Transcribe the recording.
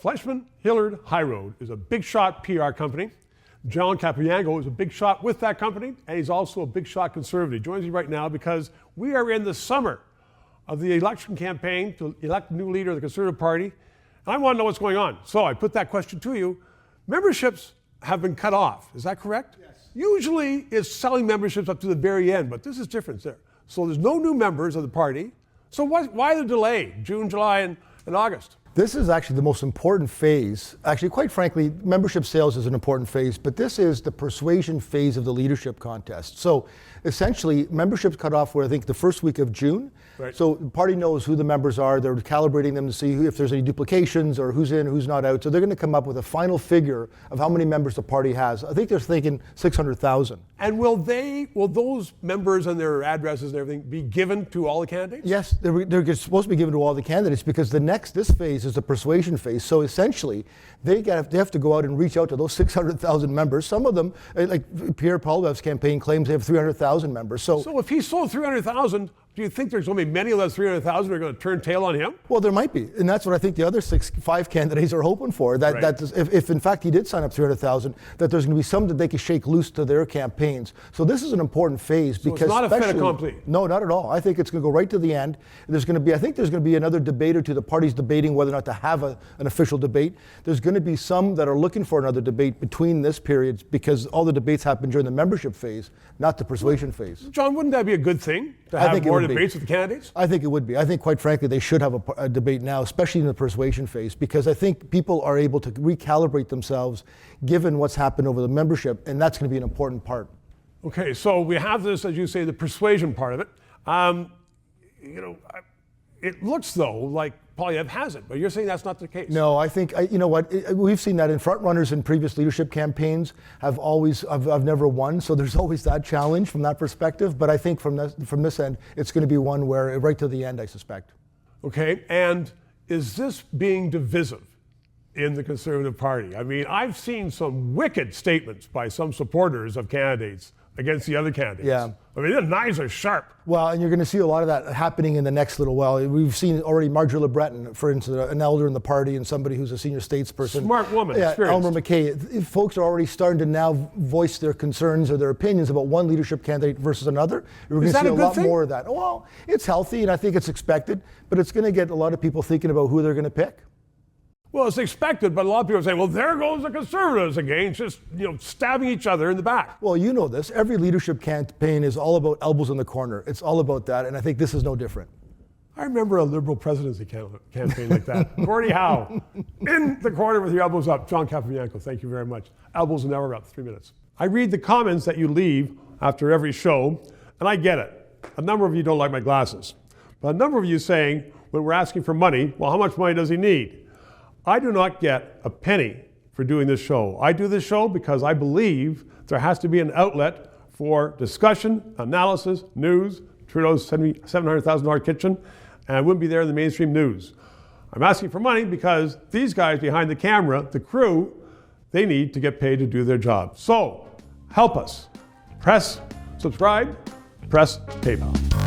FleishmanHillard HighRoad is a big shot PR company. John Capobianco is a big shot with that company, and he's also a big shot conservative. He joins me right now because we are in the summer of the election campaign to elect a new leader of the Conservative Party. And I want to know what's going on. So I put that question to you. Memberships have been cut off. Is that correct? Yes. Usually it's selling memberships up to the very end, but this is different there. So there's no new members of the party. So why the delay, June, July, and August? This is actually the most important phase. Actually, quite frankly, membership sales is an important phase, but this is the persuasion phase of the leadership contest. So essentially, memberships cut off I think the first week of June. Right. So the party knows who the members are. They're calibrating them to see if there's any duplications or who's in, who's not out. So they're going to come up with a final figure of how many members the party has. I think they're thinking 600,000. And will those members and their addresses and everything be given to all the candidates? Yes, they're supposed to be given to all the candidates because this phase is the persuasion phase. So essentially, they have to go out and reach out to those 600,000 members. Some of them, like Pierre Poilievre's campaign claims they have 300,000 members. So if he sold 300,000, do you think there's going to be many of those 300,000 who are going to turn tail on him? Well, there might be, and that's what I think the other 5 candidates are hoping for. That if in fact he did sign up 300,000, that there's going to be some that they can shake loose to their campaigns. So this is an important phase because it's not a fait accompli. No, not at all. I think it's going to go right to the end. I think there's going to be another debate or two. The party's debating whether or not to have an official debate. There's going to be some that are looking for another debate between this period because all the debates happen during the membership phase, not the persuasion phase. John, wouldn't that be a good thing to have more debates with the candidates? I think it would be. I think, quite frankly, they should have a debate now, especially in the persuasion phase, because I think people are able to recalibrate themselves given what's happened over the membership, and that's going to be an important part. Okay, so we have this, as you say, the persuasion part of it. It looks, though, like Poilievre has it, but you're saying that's not the case. No, I think, we've seen that in front runners in previous leadership campaigns have never won, so there's always that challenge from that perspective, but I think from this end, it's going to be one where right to the end, I suspect. Okay, and is this being divisive in the Conservative Party? I mean, I've seen some wicked statements by some supporters of candidates against the other candidates. Yeah. I mean, the knives are sharp. Well, and you're going to see a lot of that happening in the next little while. We've seen already Marjorie Le Breton, for instance, an elder in the party and somebody who's a senior statesperson. Smart woman, yeah, experienced. Elmer McKay. Folks are already starting to now voice their concerns or their opinions about one leadership candidate versus another. We're going to see a lot more of that. Well, it's healthy and I think it's expected, but it's going to get a lot of people thinking about who they're going to pick. Well, it's expected, but a lot of people say, well, there goes the Conservatives again, just stabbing each other in the back. Well, you know this. Every leadership campaign is all about elbows in the corner. It's all about that, and I think this is no different. I remember a Liberal presidency campaign like that. Gordie Howe, in the corner with your elbows up. John Capobianco, thank you very much. Elbows an hour up, 3 minutes. I read the comments that you leave after every show, and I get it. A number of you don't like my glasses. But a number of you saying, when we're asking for money, well, how much money does he need? I do not get a penny for doing this show. I do this show because I believe there has to be an outlet for discussion, analysis, news, Trudeau's $700,000 kitchen, and I wouldn't be there in the mainstream news. I'm asking for money because these guys behind the camera, the crew, they need to get paid to do their job. So help us. Press subscribe, press PayPal.